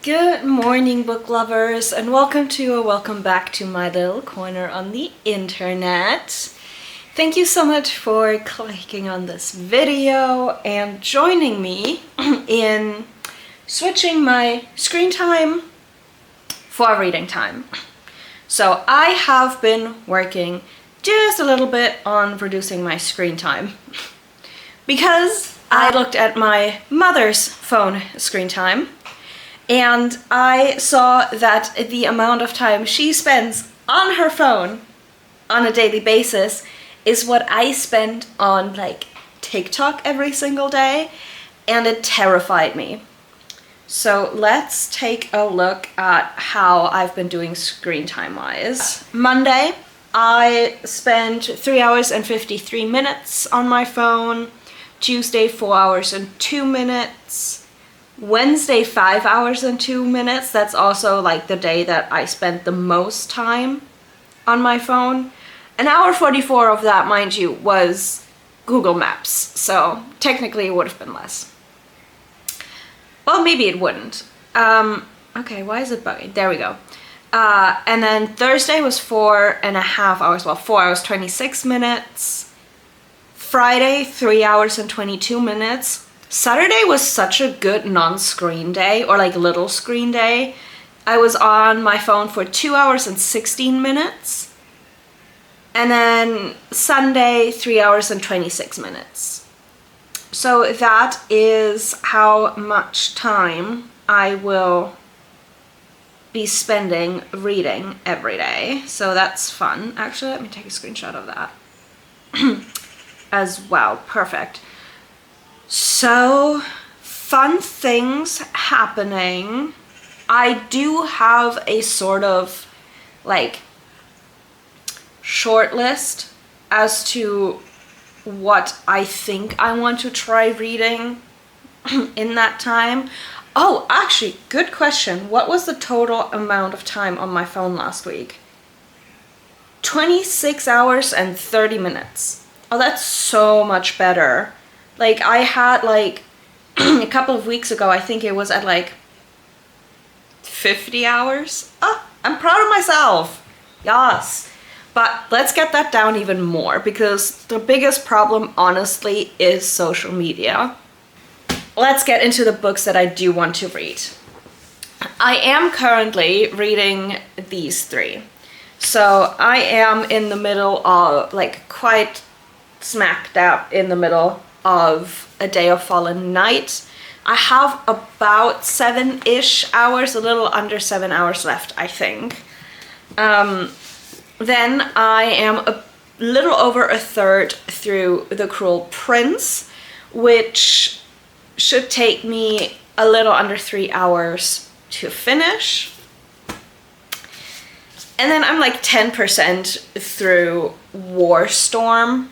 Good morning, book lovers, and welcome back to my little corner on the internet. Thank you so much for clicking on this video and joining me in switching my screen time for reading time. So I have been working just a little bit on reducing my screen time because I looked at my mother's phone screen time and I saw that the amount of time she spends on her phone on a daily basis is what I spend on like TikTok every single day, and it terrified me. So let's take a look at how I've been doing screen time wise. Monday, I spent 3 hours and 53 minutes on my phone. Tuesday, 4 hours and 2 minutes. Wednesday, 5 hours and 2 minutes. That's also like the day that I spent the most time on my phone. An hour 44 of that, mind you, was Google Maps. So technically it would have been less. Well, maybe it wouldn't. Okay, why is it bugging? There we go. And then Thursday was 4.5 hours. Well, 4 hours, 26 minutes. Friday, 3 hours and 22 minutes. Saturday was such a good non-screen day, or like little screen day. I was on my phone for 2 hours and 16 minutes. And then Sunday, 3 hours and 26 minutes. So that is how much time I will be spending reading every day. So that's fun. Actually, let me take a screenshot of that as well. Perfect. So, fun things happening. I do have a sort of like short list as to what I think I want to try reading in that time. Oh, actually, good question. What was the total amount of time on my phone last week? 26 hours and 30 minutes. Oh, that's so much better. Like, I had, like, a couple of weeks ago, I think it was at, like, 50 hours. Oh, I'm proud of myself. Yes. But let's get that down even more, because the biggest problem, honestly, is social media. Let's get into the books that I do want to read. I am currently reading these three. So I am in the middle of, like, quite smack dab in the middle of A Day of Fallen Night. I have about 7-ish hours, a little under 7 hours left, I think. Then I am a little over a third through The Cruel Prince, which should take me a little under 3 hours to finish. And then I'm like 10% through War Storm.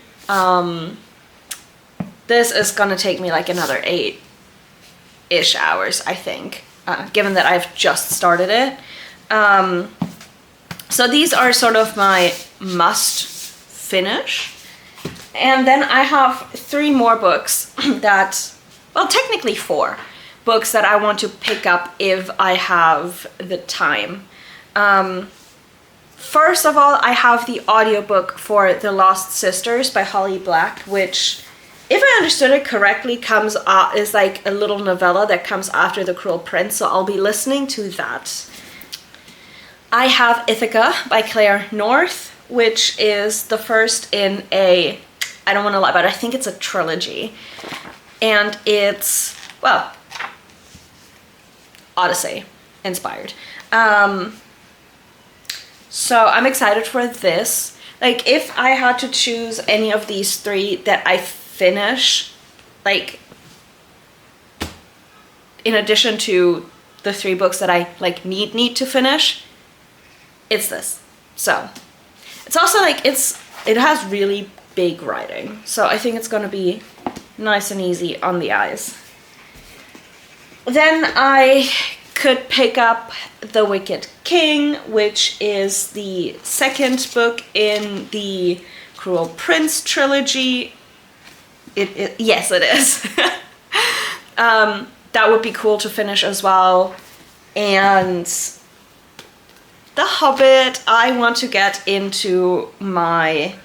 This is gonna take me like another 8-ish hours, I think, given that I've just started it. So these are sort of my must finish. And then I have 3 more books that, well, technically 4 books that I want to pick up if I have the time. First of all, I have the audiobook for The Lost Sisters by Holly Black, which, if I understood it correctly, is like a little novella that comes after The Cruel Prince, so I'll be listening to that. I have Ithaca by Claire North, which is the first in I don't want to lie, but I think it's a trilogy. And it's, well, Odyssey inspired. So I'm excited for this. Like, if I had to choose any of these 3 that I finish, like, in addition to the 3 books that I like need to finish, it's this. So it's also like it has really big writing, so I think it's gonna be nice and easy on the eyes. Then I could pick up The Wicked King, which is the second book in the Cruel Prince trilogy. Yes, it is. That would be cool to finish as well. And The Hobbit, I want to get into me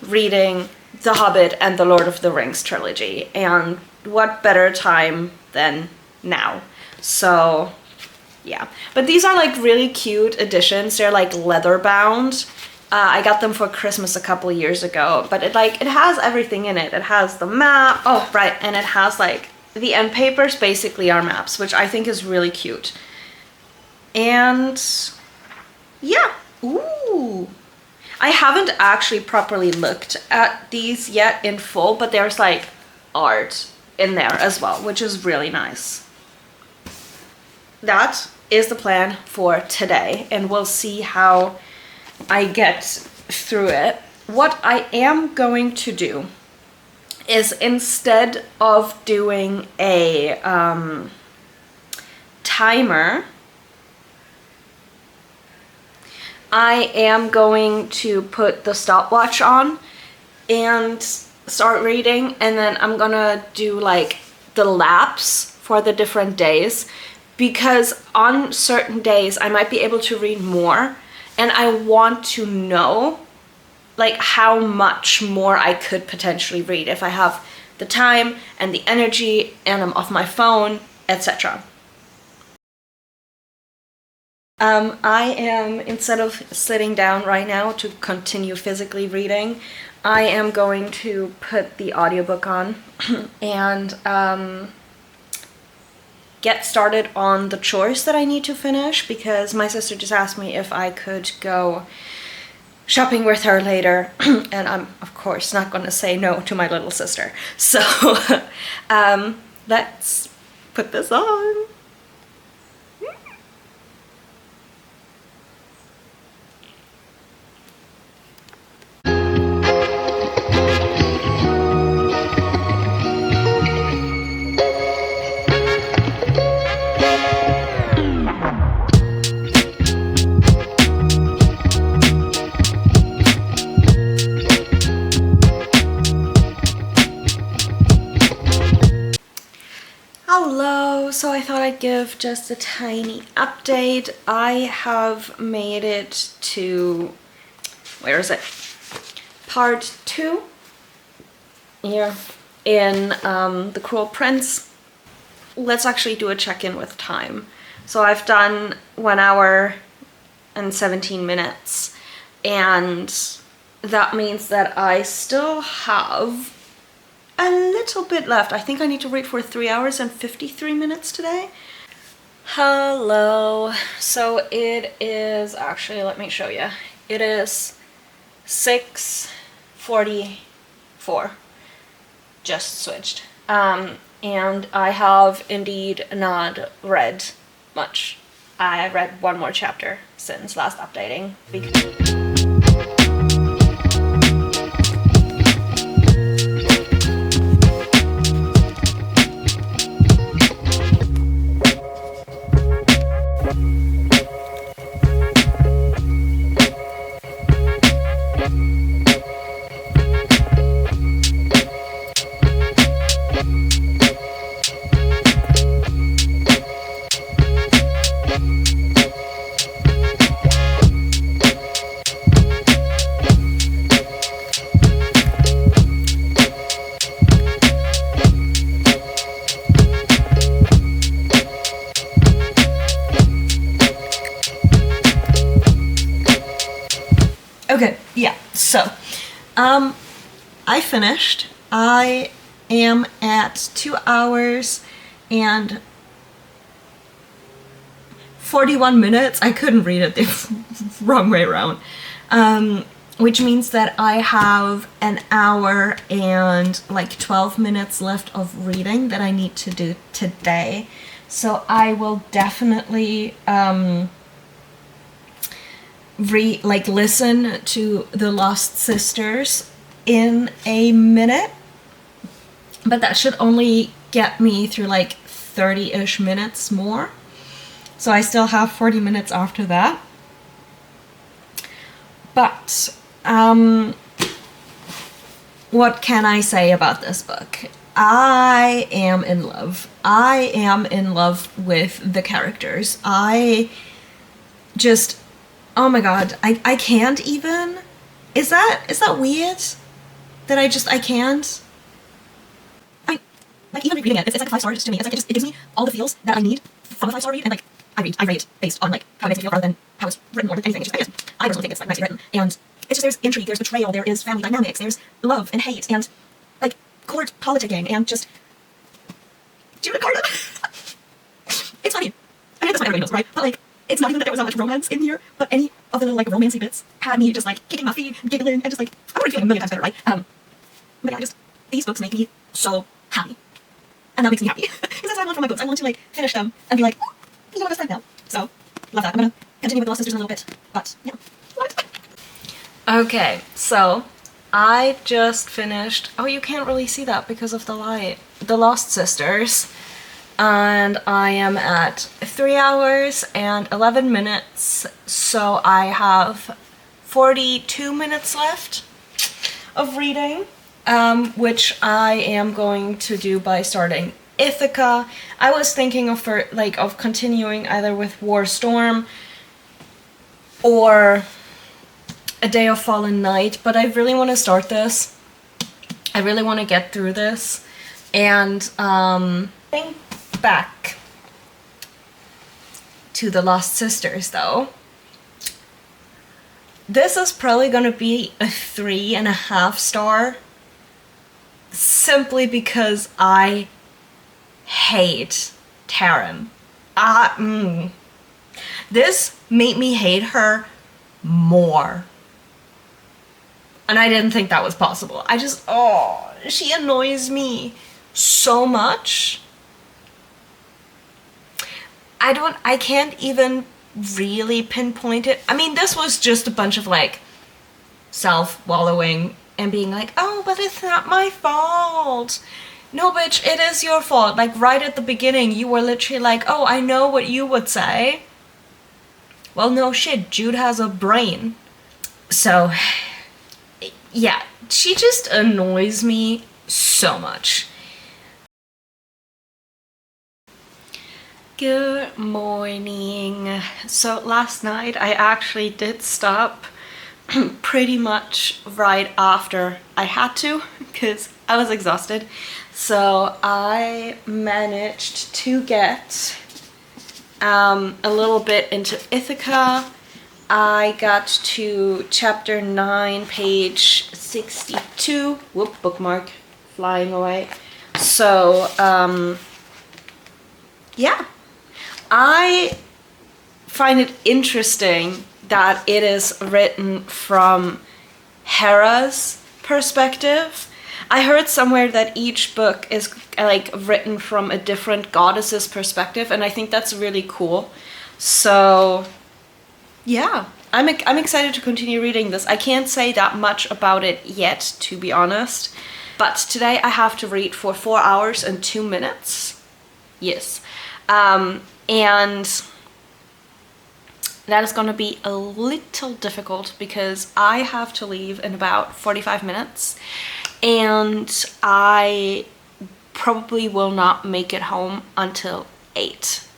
reading The Hobbit and the Lord of the Rings trilogy, and what better time than now. So yeah, but these are like really cute editions. They're like leather bound. I got them for Christmas a couple of years ago, but it has everything in it. It has the map, oh right, and it has like the end papers basically are maps, which I think is really cute. And yeah, ooh. I haven't actually properly looked at these yet in full, but there's like art in there as well, which is really nice. That is the plan for today, and we'll see how I get through it. What I am going to do is, instead of doing a timer, I am going to put the stopwatch on and start reading, and then I'm gonna do like the laps for the different days, because on certain days I might be able to read more, and I want to know like how much more I could potentially read if I have the time and the energy and I'm off my phone, etc. I am, instead of sitting down right now to continue physically reading, I am going to put the audiobook on and get started on the chores that I need to finish, because my sister just asked me if I could go shopping with her later, and I'm of course not going to say no to my little sister. So let's put this on. Hello, so I thought I'd give just a tiny update. I have made it to, where is it? Part 2 here in The Cruel Prince. Let's actually do a check-in with time. So I've done 1 hour and 17 minutes, and that means that I still have a little bit left. I think I need to read for 3 hours and 53 minutes today. Hello. So it is, actually, let me show you. It is 6:44. Just switched. And I have indeed not read much. I read 1 more chapter since last updating. Okay, yeah, so, I finished. I am at 2 hours and 41 minutes. I couldn't read it the wrong way around. Which means that I have 1 hour and like 12 minutes left of reading that I need to do today. So I will definitely, listen to The Lost Sisters in a minute, but that should only get me through like 30-ish minutes more, so I still have 40 minutes after that. But what can I say about this book? I am in love. I am in love with the characters. I just, oh my god, I can't even. Is that weird? That I can't? Like, even reading it, it's like a 5 stars to me. It's like, it gives me all the feels that I need from a 5-star read, and like, I rate it based on like, how it makes me feel rather than how it's written or anything. I personally think it's like nicely written, and it's just, there's intrigue, there's betrayal, there is family dynamics, there's love and hate, and like, court politicking, and just, Judith Carter. It's funny. I mean, that's what everybody knows, right? But like, it's not even that there was not much romance in here, but any of the little like romancy bits had me just like kicking my feet, giggling, and just like, I'm already feeling a million times better, right? But yeah, just, these books make me so happy. And that makes me happy. Because that's what I want from my books. I want to like finish them and be like, oh, this is what it's time now. So, love that. I'm gonna continue with The Lost Sisters in a little bit. But, yeah. Okay, so I just finished, oh, you can't really see that because of the light, The Lost Sisters. And I am at 3 hours and 11 minutes. So I have 42 minutes left of reading. Which I am going to do by starting Ithaca. I was thinking of continuing either with War Storm or A Day of Fallen Night, but I really want to start this. I really want to get through this. And think back to The Lost Sisters though. This is probably gonna be a 3.5 star. Simply because I hate Taryn. This made me hate her more. And I didn't think that was possible. She annoys me so much. I can't even really pinpoint it. I mean, this was just a bunch of like self-wallowing and being like, oh, but it's not my fault. No, bitch, it is your fault. Like, right at the beginning, you were literally like, oh, I know what you would say. Well, no shit, Jude has a brain. So, yeah, she just annoys me so much. Good morning. So last night I actually did stop pretty much right after I had to because I was exhausted. So I managed to get a little bit into Ithaca. I got to chapter 9, page 62. Whoop, bookmark flying away. So, yeah. I find it interesting that it is written from Hera's perspective. I heard somewhere that each book is like written from a different goddess's perspective, and I think that's really cool. So yeah, I'm excited to continue reading this. I can't say that much about it yet, to be honest, but today I have to read for 4 hours and 2 minutes. Yes. And that is going to be a little difficult because I have to leave in about 45 minutes and I probably will not make it home until 8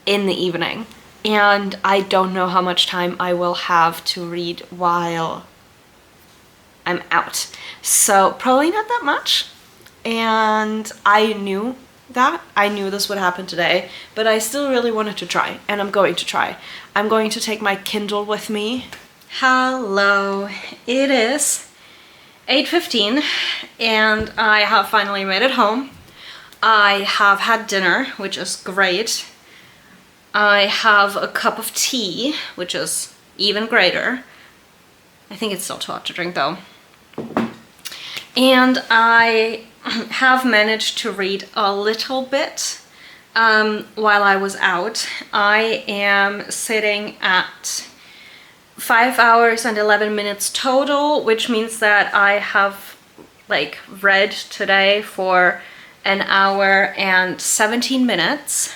in the evening. And I don't know how much time I will have to read while I'm out. So probably not that much. And I knew this would happen today, but I still really wanted to try, and I'm going to try. I'm going to take my Kindle with me. Hello, it is 8:15 and I have finally made it home. I have had dinner, which is great. I have a cup of tea, which is even greater. I think it's still too hot to drink though. And I have managed to read a little bit while I was out. I am sitting at 5 hours and 11 minutes total, which means that I have like read today for 1 hour and 17 minutes,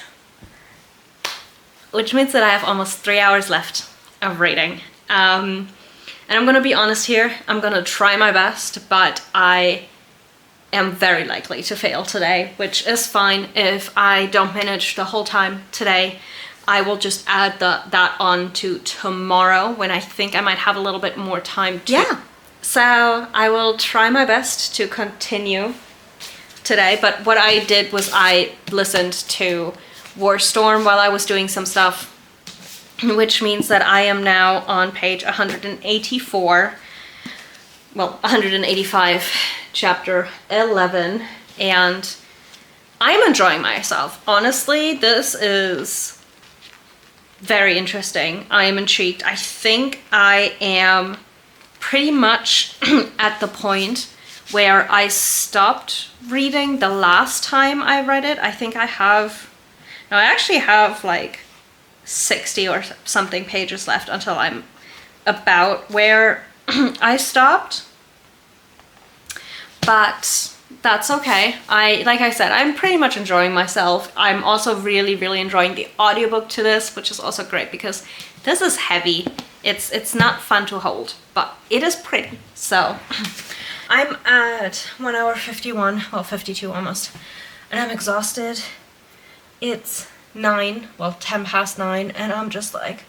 which means that I have almost 3 hours left of reading. And I'm gonna be honest here, I'm gonna try my best, but I am very likely to fail today, which is fine. If I don't manage the whole time today, I will just add that on to tomorrow when I think I might have a little bit more time to. Yeah. So I will try my best to continue today, but what I did was I listened to Warstorm while I was doing some stuff, which means that I am now on page 184, well, 185, chapter 11, and I'm enjoying myself. Honestly, this is very interesting. I am intrigued. I think I am pretty much at the point where I stopped reading the last time I read it. I think I actually have like 60 or something pages left until I'm about where I stopped. But that's okay. Like I said, I'm pretty much enjoying myself. I'm also really, really enjoying the audiobook to this, which is also great because this is heavy. It's not fun to hold, but it is pretty. So I'm at 1 hour 51, well 52 almost, and I'm exhausted. It's 9, well 10 past 9, and I'm just like,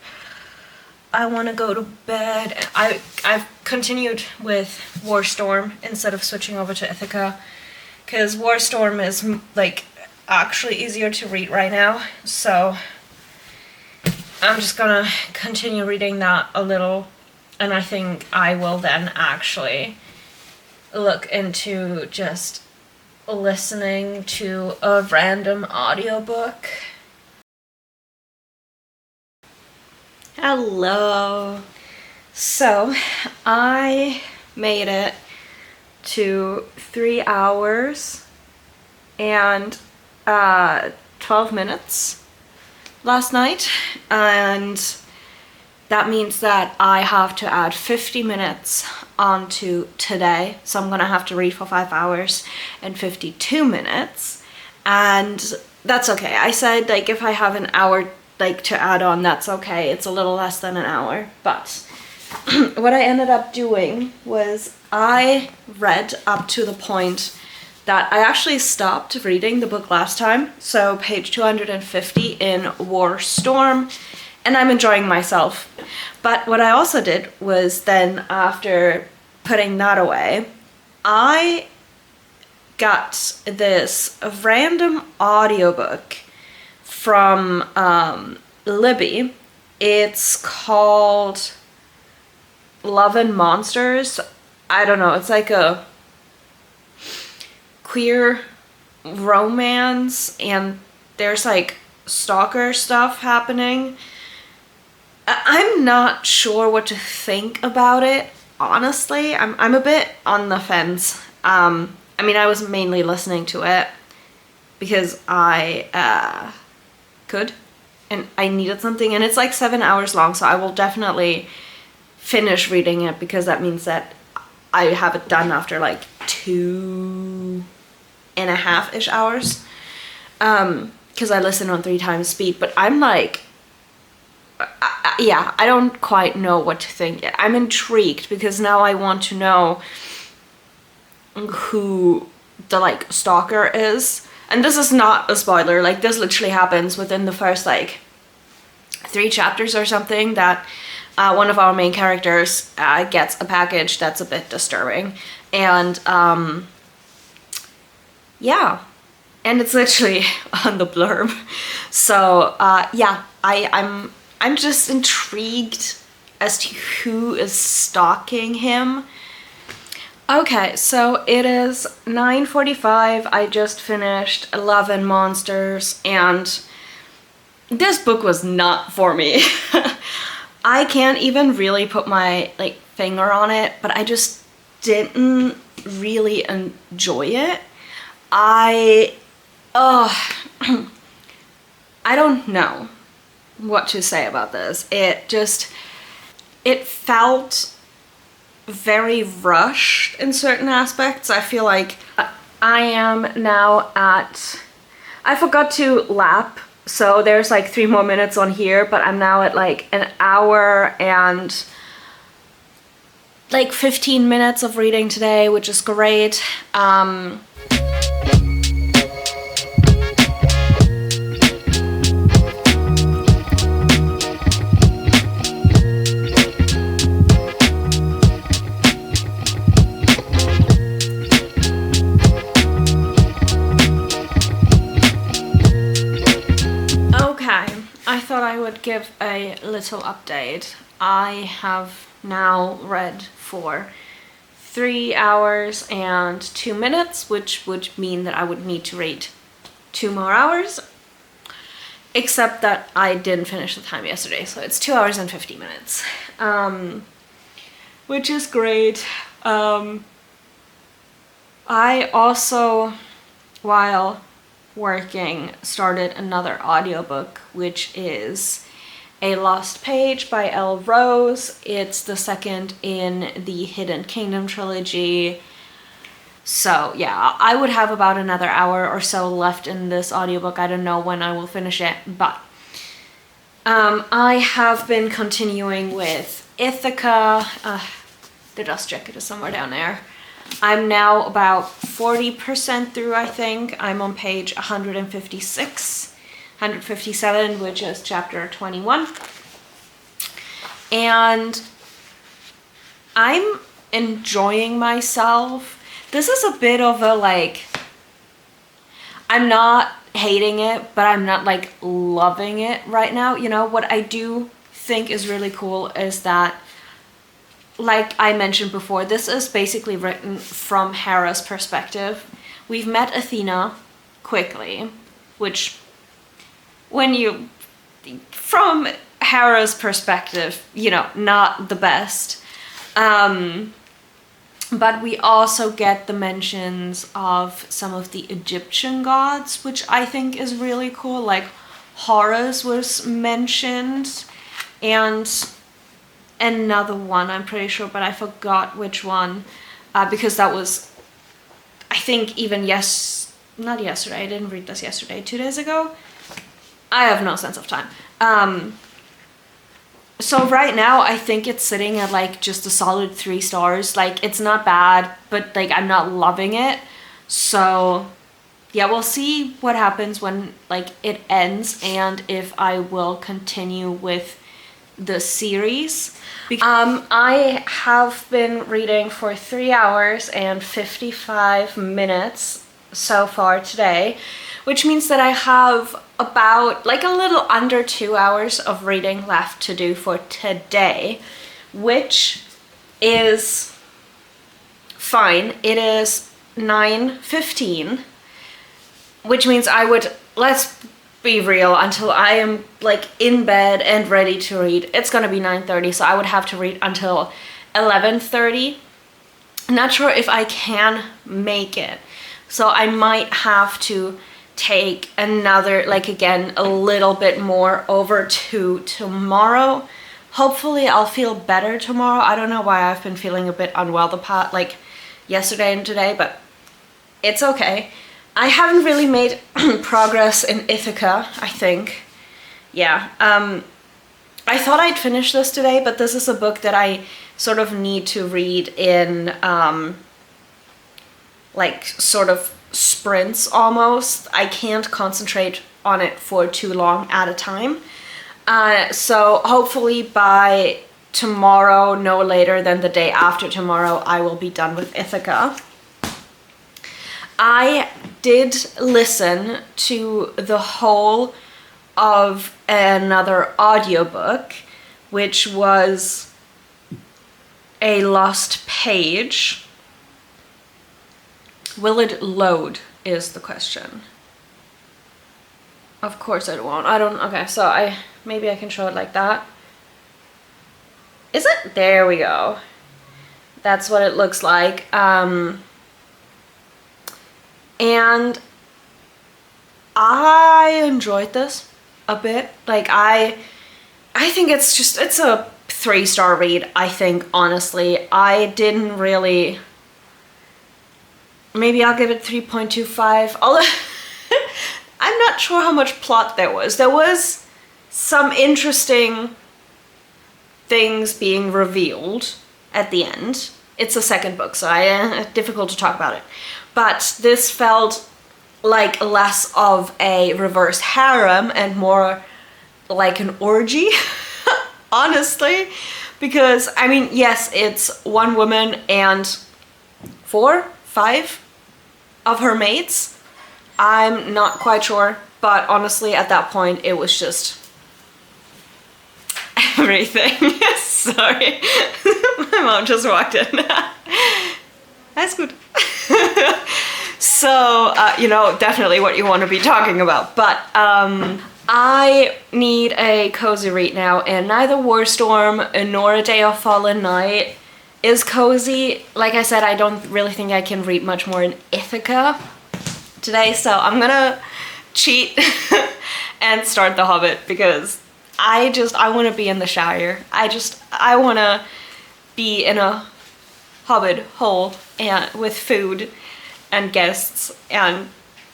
I want to go to bed. I've continued with Warstorm instead of switching over to Ithaca, because Warstorm is like actually easier to read right now, so I'm just gonna continue reading that a little, and I think I will then actually look into just listening to a random audiobook. Hello. So I made it to 3 hours and 12 minutes last night, and that means that I have to add 50 minutes onto today, so I'm gonna have to read for 5 hours and 52 minutes, and that's okay. I said like if I have an hour like to add on, that's okay. It's a little less than an hour, but what I ended up doing was I read up to the point that I actually stopped reading the book last time, so page 250 in Warstorm, and I'm enjoying myself. But what I also did was then, after putting that away, I got this random audiobook from Libby. It's called Love and Monsters. I don't know, it's like a queer romance, and there's like stalker stuff happening. I'm not sure what to think about it, honestly. I'm a bit on the fence. I mean, I was mainly listening to it because I could, and I needed something, and it's like 7 hours long, so I will definitely finish reading it, because that means that I have it done after like 2.5-ish hours, because I listen on 3 times speed. But I'm like, yeah, I don't quite know what to think yet. I'm intrigued because now I want to know who the like stalker is, and this is not a spoiler. Like, this literally happens within the first like 3 chapters or something, that one of our main characters gets a package that's a bit disturbing, and yeah, and it's literally on the blurb. So yeah, I'm just intrigued as to who is stalking him. Okay, so it is 9:45. I just finished Love and Monsters, and this book was not for me. I can't even really put my like finger on it, but I just didn't really enjoy it. I don't know what to say about this. It felt very rushed in certain aspects. I feel like I am now at, I forgot to lap, so there's like 3 more minutes on here, but I'm now at like 1 hour and like 15 minutes of reading today, which is great. thought I would give a little update. I have now read for 3 hours and 2 minutes, which would mean that I would need to read 2 more hours. Except that I didn't finish the time yesterday, so it's 2 hours and 50 minutes. Which is great. I also, while working, started another audiobook, which is A Lost Page by Elle Rose. It's the second in the Hidden Kingdom trilogy. So yeah, I would have about another hour or so left in this audiobook. I don't know when I will finish it, but I have been continuing with Ithaca. The dust jacket is somewhere down there. I'm now about 40% through, I think. I'm on page 157, which is chapter 21. And I'm enjoying myself. This is a bit of a, like, I'm not hating it, but I'm not, like, loving it right now. You know, what I do think is really cool is that, like I mentioned before, this is basically written from Hera's perspective. We've met Athena quickly, which, from Hera's perspective, you know, not the best. But we also get the mentions of some of the Egyptian gods, which I think is really cool. Like Horus was mentioned, and another one, I'm pretty sure, but I forgot which one, because that was, I think, even not yesterday, I didn't read this yesterday, 2 days ago. I have no sense of time. So right now, I think it's sitting at, like, just a solid 3 stars. Like, it's not bad, but, like, I'm not loving it. So, yeah, we'll see what happens when, like, it ends and if I will continue with the series. I have been reading for 3 hours and 55 minutes so far today, which means that I have about, like, a little under 2 hours of reading left to do for today, which is fine. It is 9:15, which means I would, let's be real, until I am, like, in bed and ready to read, it's gonna be 9:30, so I would have to read until 11:30. Not sure if I can make it, so I might have to take another, like, again, a little bit more over to tomorrow. Hopefully I'll feel better tomorrow. I don't know why I've been feeling a bit unwell like yesterday and today, but it's okay. I haven't really made progress in Ithaca, I think. Yeah, I thought I'd finish this today, but this is a book that I sort of need to read in, like, sort of sprints almost. I can't concentrate on it for too long at a time. So hopefully by tomorrow, no later than the day after tomorrow, I will be done with Ithaca. I did listen to the whole of another audiobook, which was A Lost Page. Will it load is the question. Of course it won't. Okay, so maybe I can show it like that. Is it? There we go. That's what it looks like. And I enjoyed this a bit. Like, I think it's a 3-star read, I think, honestly. I didn't really... Maybe I'll give it 3.25. Although I'm not sure how much plot there was. There was some interesting things being revealed at the end. It's the second book, so difficult to talk about it. But this felt like less of a reverse harem and more like an orgy, honestly. Because, I mean, yes, it's one woman and 4, 5 of her mates. I'm not quite sure, but honestly, at that point, it was just everything. Sorry. My mom just walked in. That's good. So, you know, definitely what you want to be talking about. But I need a cozy read now, and neither Warstorm nor A Day of Fallen Night is cozy. Like I said, I don't really think I can read much more in Ithaca today, so I'm gonna cheat and start The Hobbit, because I want to be in the Shire. I want to be in a Hobbit hole and with food and guests and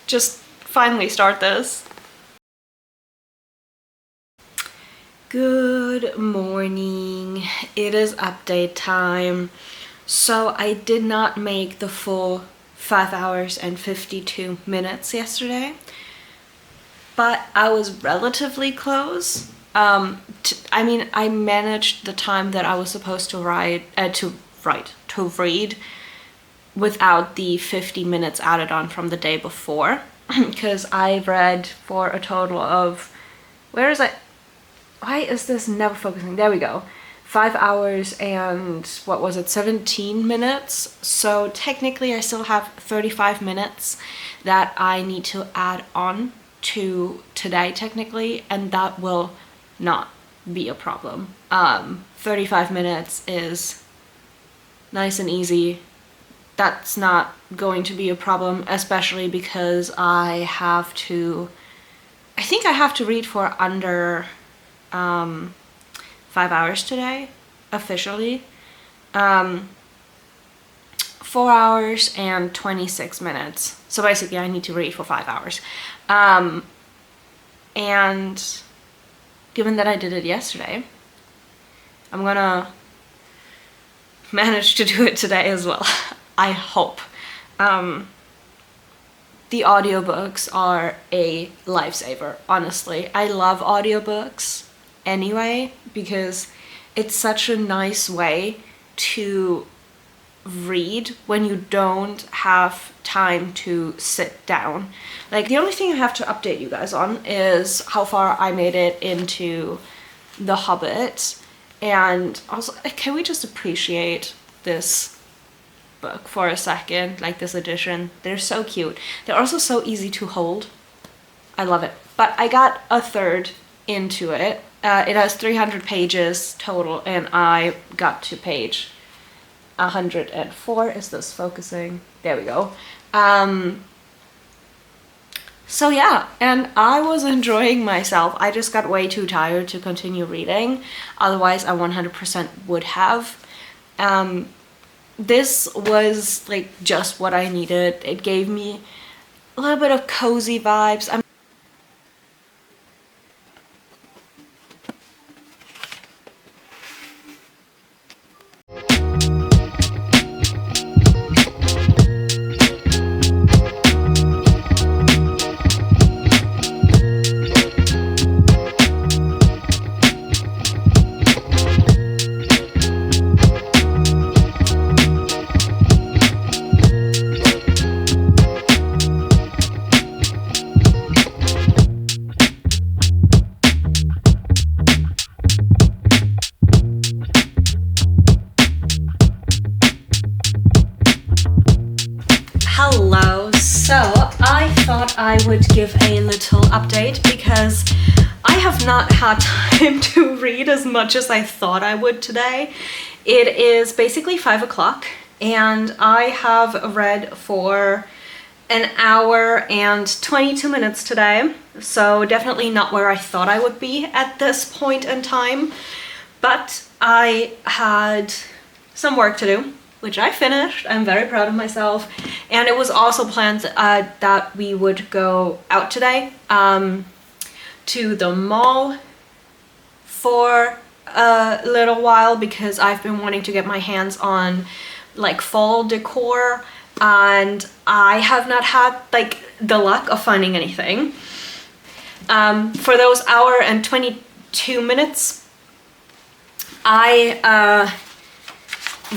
just finally start this. Good morning. It is update time. So I did not make the full 5 hours and 52 minutes yesterday, but I was relatively close. I mean, I managed the time that I was supposed to read without the 50 minutes added on from the day before, because I read for a total of, where is it? Why is this never focusing? There we go. 5 hours and, what was it, 17 minutes? So technically I still have 35 minutes that I need to add on to today technically, and that will not be a problem. 35 minutes is nice and easy. That's not going to be a problem, especially because I think I have to read for under 5 hours today, officially. 4 hours and 26 minutes. So basically I need to read for 5 hours. And given that I did it yesterday, I'm gonna manage to do it today as well. I hope. The audiobooks are a lifesaver, honestly. I love audiobooks anyway, because it's such a nice way to read when you don't have time to sit down. Like, the only thing I have to update you guys on is how far I made it into The Hobbit. And also, can we just appreciate this book for a second? Like, this edition, they're so cute. They're also so easy to hold. I love it. But I got a third into it. It has 300 pages total, and I got to page 104. Is this focusing? There we go. So yeah, and I was enjoying myself. I just got way too tired to continue reading. Otherwise, I 100% would have. This was like just what I needed. It gave me a little bit of cozy vibes. Hello, so I thought I would give a little update because I have not had time to read as much as I thought I would today. It is basically 5 o'clock and I have read for an hour and 22 minutes today, so definitely not where I thought I would be at this point in time, but I had some work to do, which I finished. I'm very proud of myself. And it was also planned that we would go out today to the mall for a little while, because I've been wanting to get my hands on like fall decor, and I have not had like the luck of finding anything. For those hour and 22 minutes, I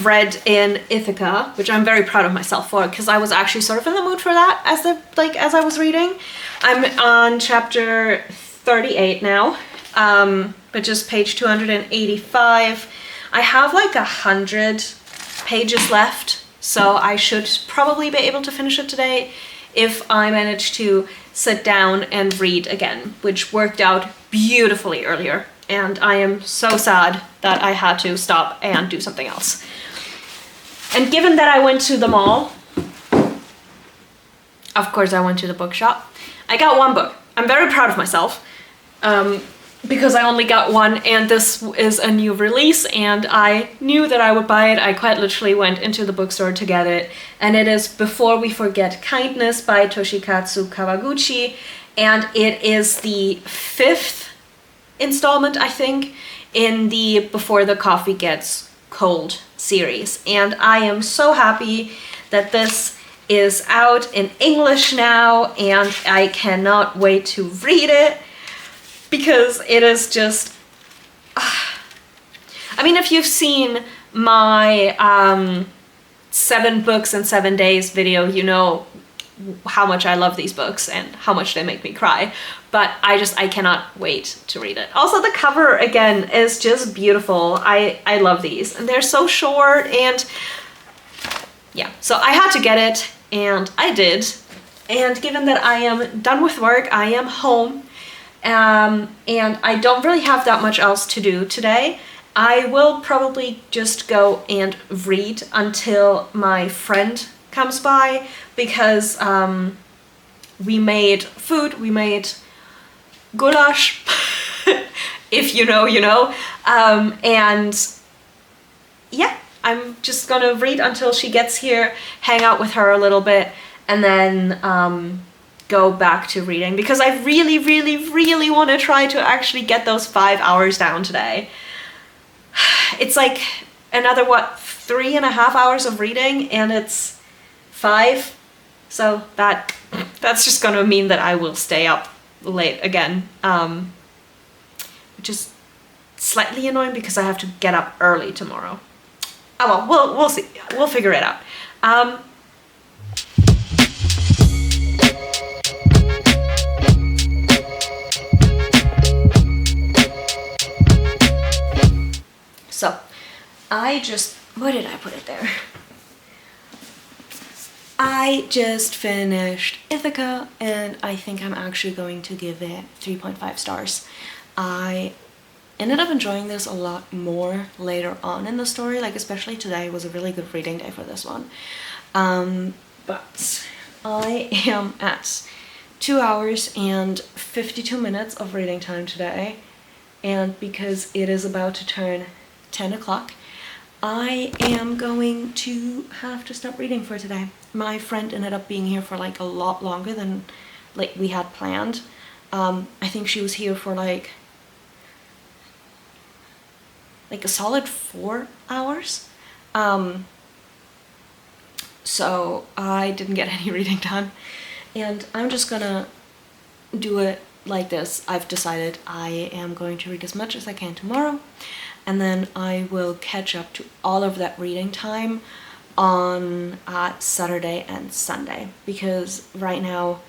read in Ithaca, which I'm very proud of myself for, because I was actually sort of in the mood for that as I was reading. I'm on chapter 38 now, but just page 285. I have like 100 pages left, so I should probably be able to finish it today if I manage to sit down and read again, which worked out beautifully earlier. And I am so sad that I had to stop and do something else. And given that I went to the mall, of course I went to the bookshop, I got one book. I'm very proud of myself because I only got one, and this is a new release and I knew that I would buy it. I quite literally went into the bookstore to get it, and it is Before We Forget Kindness by Toshikatsu Kawaguchi, and it is the 5th installment, I think, in the Before the Coffee Gets Cold series. And I am so happy that this is out in English now, and I cannot wait to read it because it is just... I mean, if you've seen my 7 books in 7 days video, you know how much I love these books and how much they make me cry, but I cannot wait to read it. Also, the cover again is just beautiful. I love these, and they're so short, and yeah, so I had to get it, and I did. And given that I am done with work, I am home, and I don't really have that much else to do today, I will probably just go and read until my friend comes by, because we made food, we made goulash, if you know, you know, and yeah, I'm just gonna read until she gets here, hang out with her a little bit, and then go back to reading, because I really, really, really want to try to actually get those 5 hours down today. It's like another, what, 3.5 hours of reading, and it's 5, so that's just gonna mean that I will stay up late again, which is slightly annoying because I have to get up early tomorrow. Oh well, we'll see. We'll figure it out. So, where did I put it there? I just finished Ithaca, and I think I'm actually going to give it 3.5 stars. I ended up enjoying this a lot more later on in the story, like especially today was a really good reading day for this one. But I am at 2 hours and 52 minutes of reading time today, and because it is about to turn 10 o'clock, I am going to have to stop reading for today. My friend ended up being here for like a lot longer than like we had planned. I think she was here for like a solid 4 hours. So I didn't get any reading done, and I'm just gonna do it like this. I've decided I am going to read as much as I can tomorrow, and then I will catch up to all of that reading time on Saturday and Sunday, because right now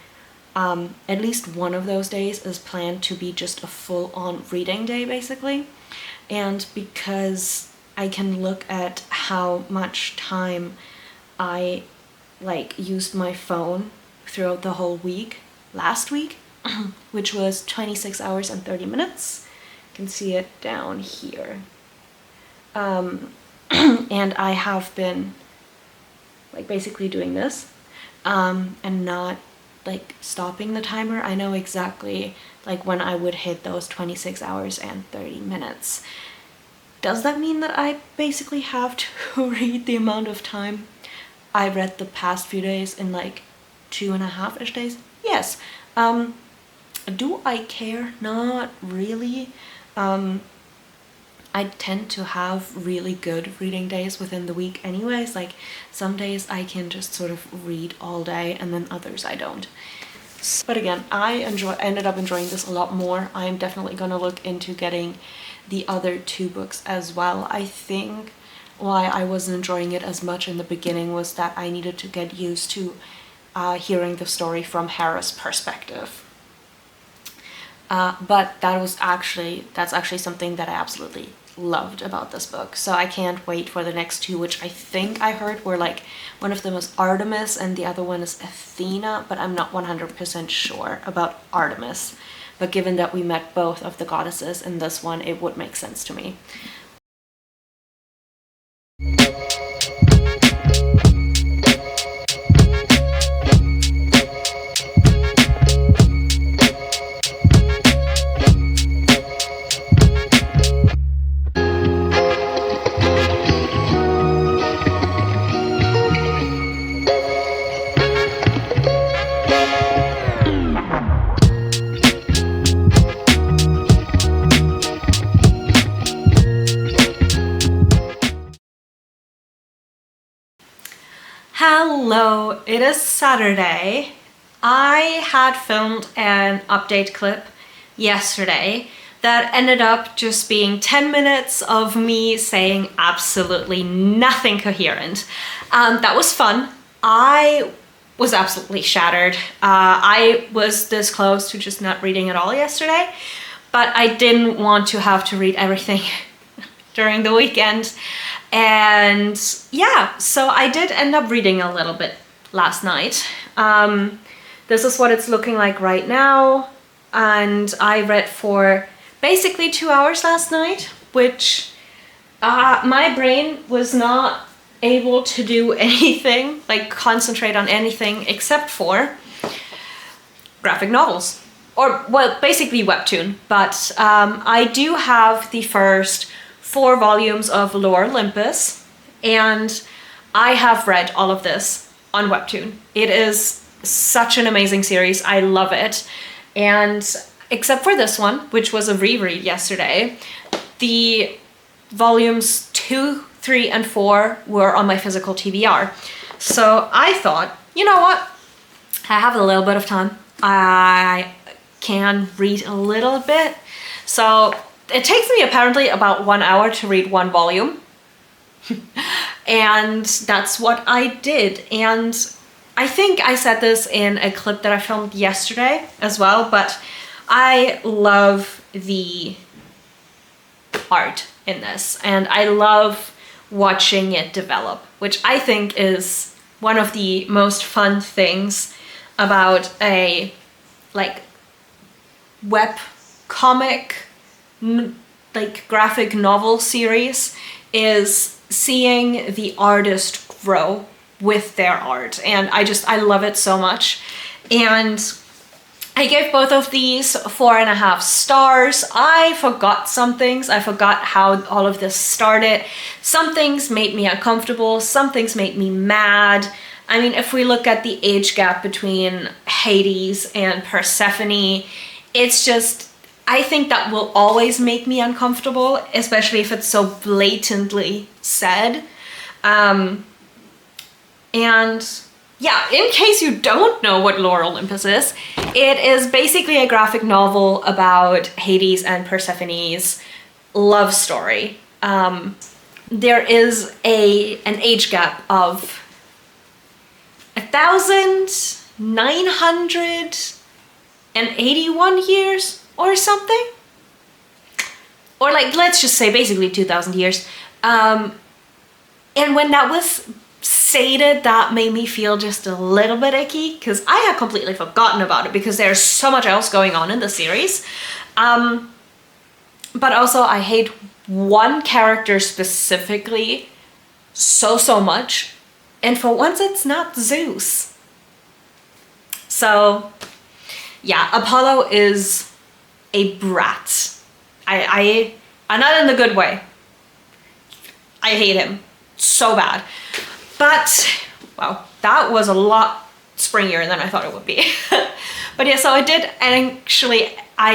at least one of those days is planned to be just a full-on reading day basically. And because I can look at how much time I used my phone throughout the whole week last week, which was 26 hours and 30 minutes. You can see it down here. And I have been basically doing this and not stopping the timer. I know exactly when I would hit those 26 hours and 30 minutes. Does that mean that I basically have to read the amount of time I read the past few days in 2.5-ish days? Yes. Do I care? Not really. I tend to have really good reading days within the week anyways. Some days I can just sort of read all day, and then others I don't. But again, I ended up enjoying this a lot more. I'm definitely gonna look into getting the other 2 books as well. I think why I wasn't enjoying it as much in the beginning was that I needed to get used to hearing the story from Hera's perspective. but that's actually something that I absolutely loved about this book. So I can't wait for the next two, which I think I heard were like, one of them is Artemis and the other one is Athena, but I'm not 100% sure about Artemis. But given that we met both of the goddesses in this one, it would make sense to me. Hello, it is Saturday. I had filmed an update clip yesterday that ended up just being 10 minutes of me saying absolutely nothing coherent. That was fun. I was absolutely shattered. I was this close to just not reading at all yesterday, but I didn't want to have to read everything during the weekend. And yeah, so I did end up reading a little bit last night. This is what it's looking like right now. And I read for basically 2 hours last night, which my brain was not able to do anything, like concentrate on anything except for graphic novels. Or, well, basically webtoon. But I do have the first 4 volumes of Lore Olympus, and I have read all of this on webtoon. It is such an amazing series. I love it. And except for this one, which was a reread yesterday, the volumes 2, 3, and 4 were on my physical TBR. So I thought, you know what? I have a little bit of time. I can read a little bit. So it takes me apparently about 1 hour to read 1 volume. And that's what I did. And I think I said this in a clip that I filmed yesterday as well, but I love the art in this. And I love watching it develop, which I think is one of the most fun things about a like web comic, like graphic novel series, is seeing the artist grow with their art. And I love it so much. And I gave both of these 4.5 stars. I forgot some things. I forgot how all of this started. Some things made me uncomfortable. Some things made me mad. I mean, if we look at the age gap between Hades and Persephone, it's just, I think that will always make me uncomfortable, especially if it's so blatantly said. And yeah, in case you don't know what Lore Olympus is, it is basically a graphic novel about Hades and Persephone's love story. There is an age gap of 1,981 years or something, or like, let's just say basically 2,000 years. And when that was stated, that made me feel just a little bit icky, because I had completely forgotten about it because there's so much else going on in the series. But also I hate one character specifically so much, and for once it's not Zeus. So yeah, Apollo is a brat. I'm not in the good way. I hate him so bad. But, wow, that was a lot springier than I thought it would be. But yeah, so I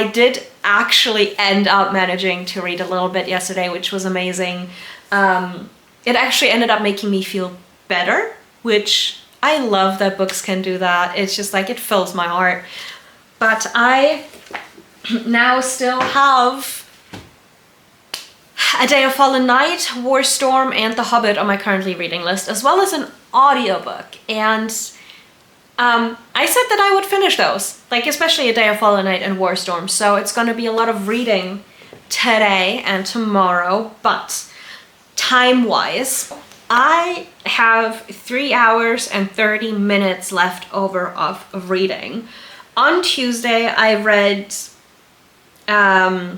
did actually end up managing to read a little bit yesterday, which was amazing. It actually ended up making me feel better, which I love that books can do that. It's just like, it fills my heart. But I now still have A Day of Fallen Night, War Storm, and The Hobbit on my currently reading list, as well as an audiobook. And I said that I would finish those, like especially A Day of Fallen Night and Warstorm. So it's going to be a lot of reading today and tomorrow, but time-wise, I have 3 hours and 30 minutes left over of reading. On Tuesday, I read, I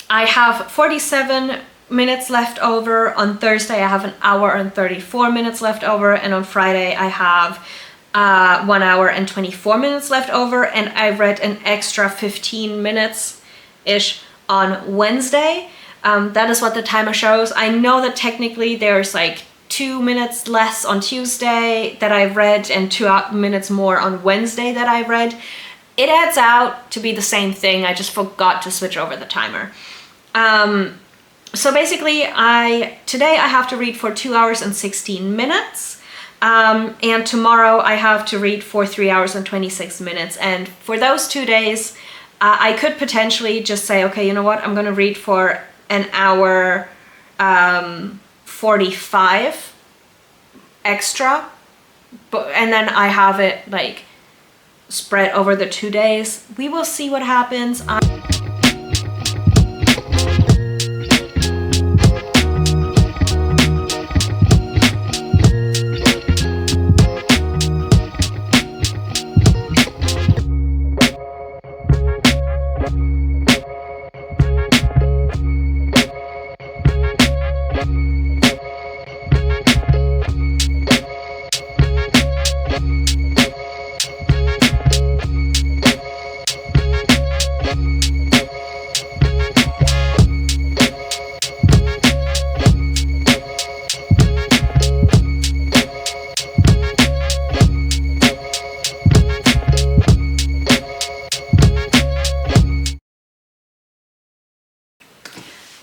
have 47 minutes left over. On Thursday, I have 1 hour and 34 minutes left over. And on Friday, I have 1 hour and 24 minutes left over. And I read an extra 15 minutes-ish on Wednesday. That is what the timer shows. I know that technically there's like 2 minutes less on Tuesday that I read and 2 minutes more on Wednesday that I read. It adds out to be the same thing. I just forgot to switch over the timer. So basically today I have to read for 2 hours and 16 minutes. And tomorrow I have to read for 3 hours and 26 minutes. And for those 2 days, I could potentially just say, okay, you know what? I'm going to read for 1 hour 45 extra, and then I have it like spread over the 2 days. We will see what happens.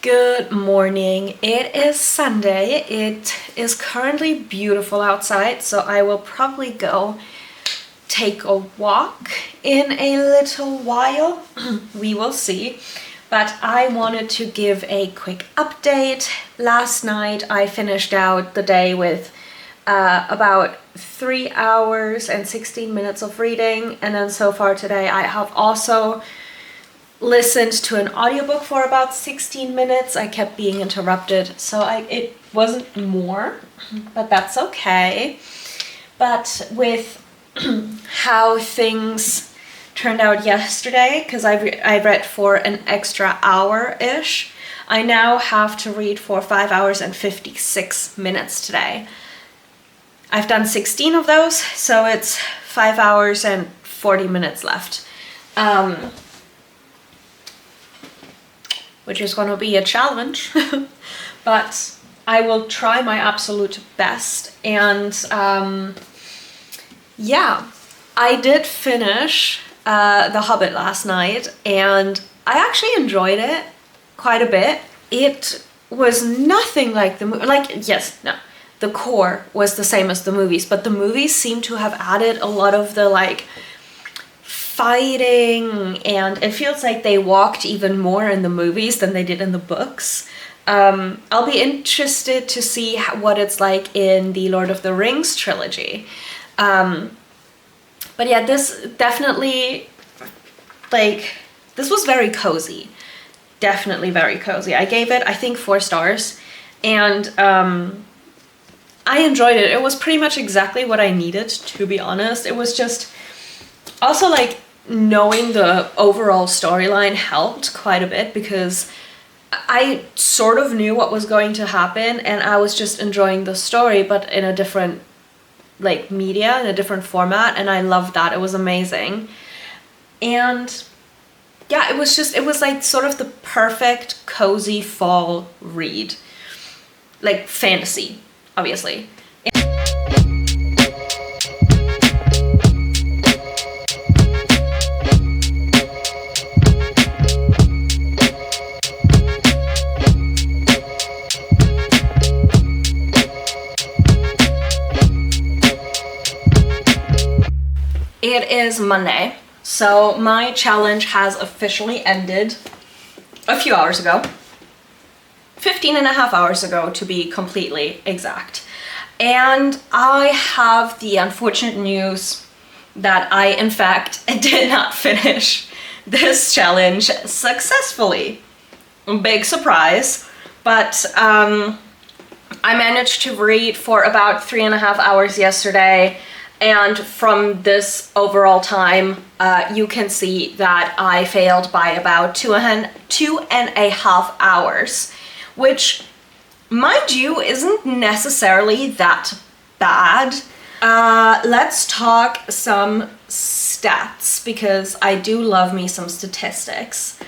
Good morning. It is Sunday. It is currently beautiful outside, so I will probably go take a walk in a little while. We will see. But I wanted to give a quick update. Last night I finished out the day with about 3 hours and 16 minutes of reading, and then so far today I have also listened to an audiobook for about 16 minutes. I kept being interrupted, so it wasn't more, but that's okay. But with how things turned out yesterday, because I read for an extra hour-ish, I now have to read for 5 hours and 56 minutes today. I've done 16 of those, so it's 5 hours and 40 minutes left. Which is going to be a challenge, but I will try my absolute best. And yeah, I did finish The Hobbit last night, and I actually enjoyed it quite a bit. It was nothing like the movie. The core was the same as the movies, but the movies seem to have added a lot of the like fighting, and it feels like they walked even more in the movies than they did in the books. I'll be interested to see what it's like in the Lord of the Rings trilogy. But yeah, this definitely, this was very cozy. Definitely very cozy. I gave it, I think, 4 stars, and I enjoyed it. It was pretty much exactly what I needed, to be honest. It was just also like knowing the overall storyline helped quite a bit, because I sort of knew what was going to happen and I was just enjoying the story, but in a different like media, in a different format, and I loved that. It was amazing. And yeah, it was like sort of the perfect cozy fall read. Like fantasy, obviously. It is Monday, so my challenge has officially ended a few hours ago. 15 and a half hours ago, to be completely exact. And I have the unfortunate news that I, in fact, did not finish this challenge successfully. Big surprise, but I managed to read for about 3.5 hours yesterday, and from this overall time, you can see that I failed by about 2.5 hours, which, mind you, isn't necessarily that bad. Let's talk some stats, because I do love me some statistics.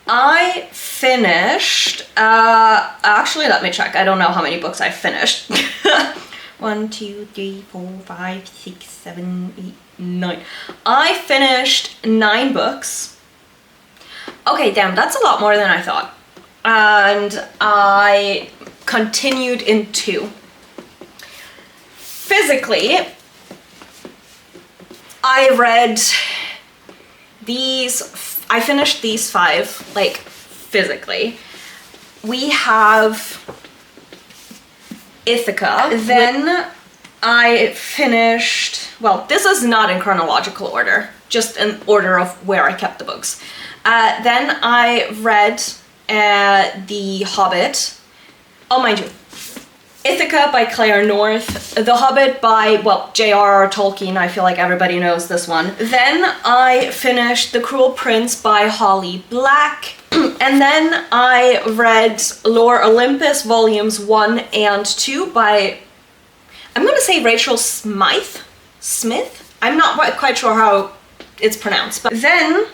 I finished, actually let me check, I don't know how many books I finished. 1, 2, 3, 4, 5, 6, 7, 8, 9. I finished 9 books. Okay, damn, that's a lot more than I thought. And I continued in 2. Physically, I read these, I finished these 5, like, physically. We have Ithaca. Then I finished, well, this is not in chronological order, just in order of where I kept the books. Then I read The Hobbit. Oh, mind you, Ithaca by Claire North, The Hobbit by, well, J.R.R. Tolkien, I feel like everybody knows this one. Then I finished The Cruel Prince by Holly Black, and then I read Lore Olympus Volumes 1 and 2 by, I'm gonna say Rachel Smith? I'm not quite sure how it's pronounced. But then,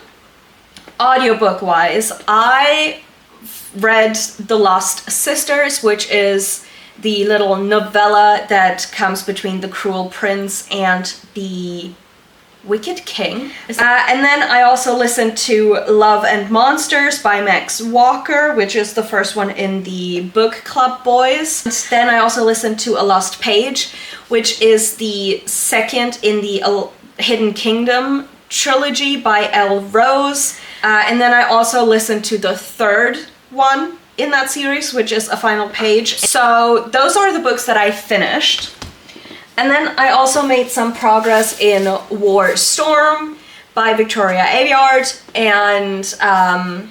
audiobook-wise, I read The Lost Sisters, which is the little novella that comes between The Cruel Prince and The Wicked King. And then I also listened to Love and Monsters by Max Walker, which is the first one in the Book Club Boys. Then I also listened to A Lost Page, which is the second in the Hidden Kingdom trilogy by Elle Rose. And then I also listened to the third one in that series, which is A Final Page. So those are the books that I finished. And then I also made some progress in War Storm by Victoria Aveyard, and I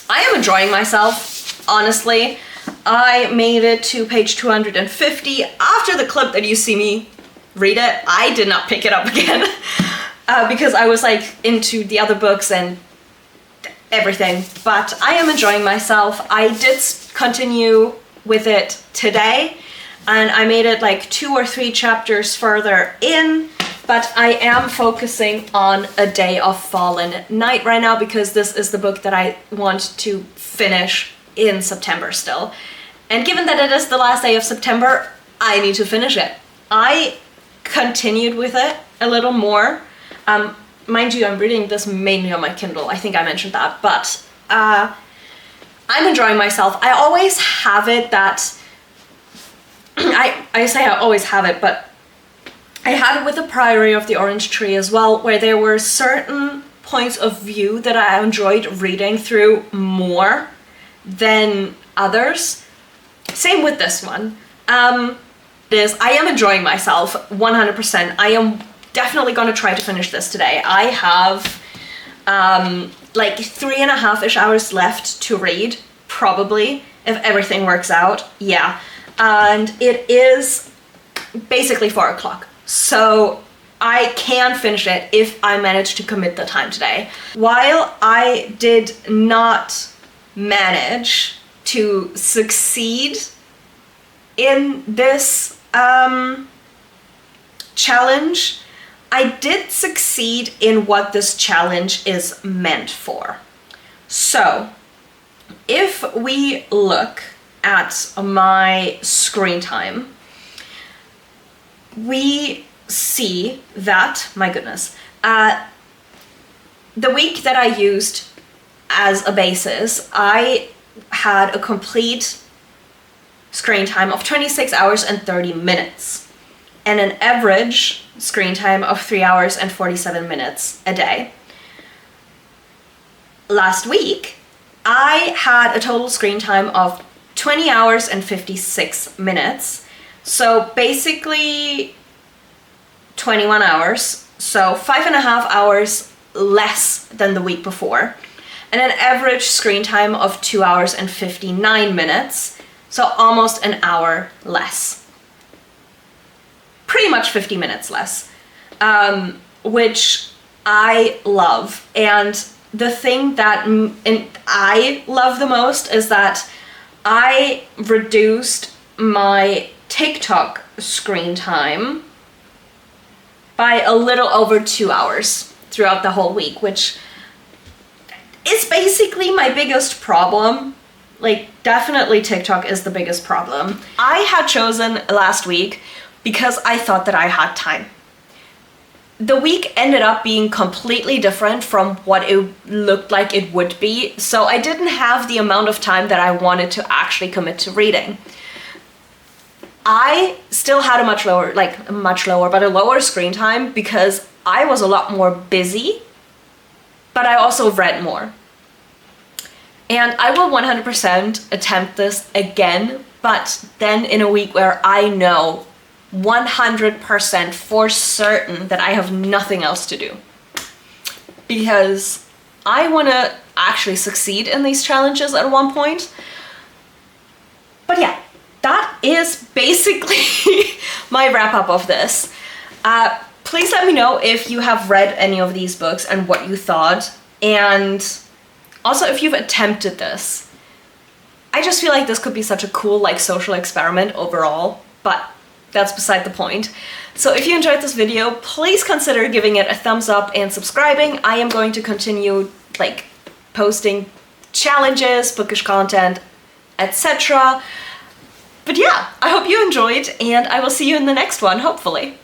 am enjoying myself, honestly. I made it to page 250 after the clip that you see me read it. I did not pick it up again because I was like into the other books and everything, but I am enjoying myself. I did continue with it today, and I made it like 2 or 3 chapters further in, but I am focusing on A Day of Fallen Night right now because this is the book that I want to finish in September still. And given that it is the last day of September, I need to finish it. I continued with it a little more. Mind you, I'm reading this mainly on my Kindle. I think I mentioned that, but I'm enjoying myself. I always have it that I say I always have it, but I had it with The Priory of the Orange Tree as well, where there were certain points of view that I enjoyed reading through more than others. Same with this one. I am enjoying myself 100%. I am definitely gonna try to finish this today. I have like 3.5-ish hours left to read, probably, if everything works out. Yeah. And it is basically 4 o'clock. So I can finish it if I manage to commit the time today. While I did not manage to succeed in this challenge, I did succeed in what this challenge is meant for. So if we look at my screen time, we see that, my goodness, the week that I used as a basis, I had a complete screen time of 26 hours and 30 minutes and an average screen time of 3 hours and 47 minutes a day. Last week, I had a total screen time of 20 hours and 56 minutes. So basically 21 hours So 5.5 hours less than the week before. And an average screen time of 2 hours and 59 minutes. So almost an hour less. Pretty much 50 minutes less. Which I love. And the thing that I love the most is that I reduced my TikTok screen time by a little over 2 hours throughout the whole week, which is basically my biggest problem. Like, definitely TikTok is the biggest problem. I had chosen last week because I thought that I had time. The week ended up being completely different from what it looked like it would be, so I didn't have the amount of time that I wanted to actually commit to reading. I still had a lower screen time because I was a lot more busy, but I also read more. And I will 100% attempt this again, but then in a week where I know 100% for certain that I have nothing else to do. Because I want to actually succeed in these challenges at one point. But yeah, that is basically my wrap up of this. Please let me know if you have read any of these books and what you thought. And also if you've attempted this. I just feel like this could be such a cool social experiment overall, but that's beside the point. So if you enjoyed this video, please consider giving it a thumbs up and subscribing. I am going to continue posting challenges, bookish content, etc. But yeah, I hope you enjoyed, and I will see you in the next one, hopefully.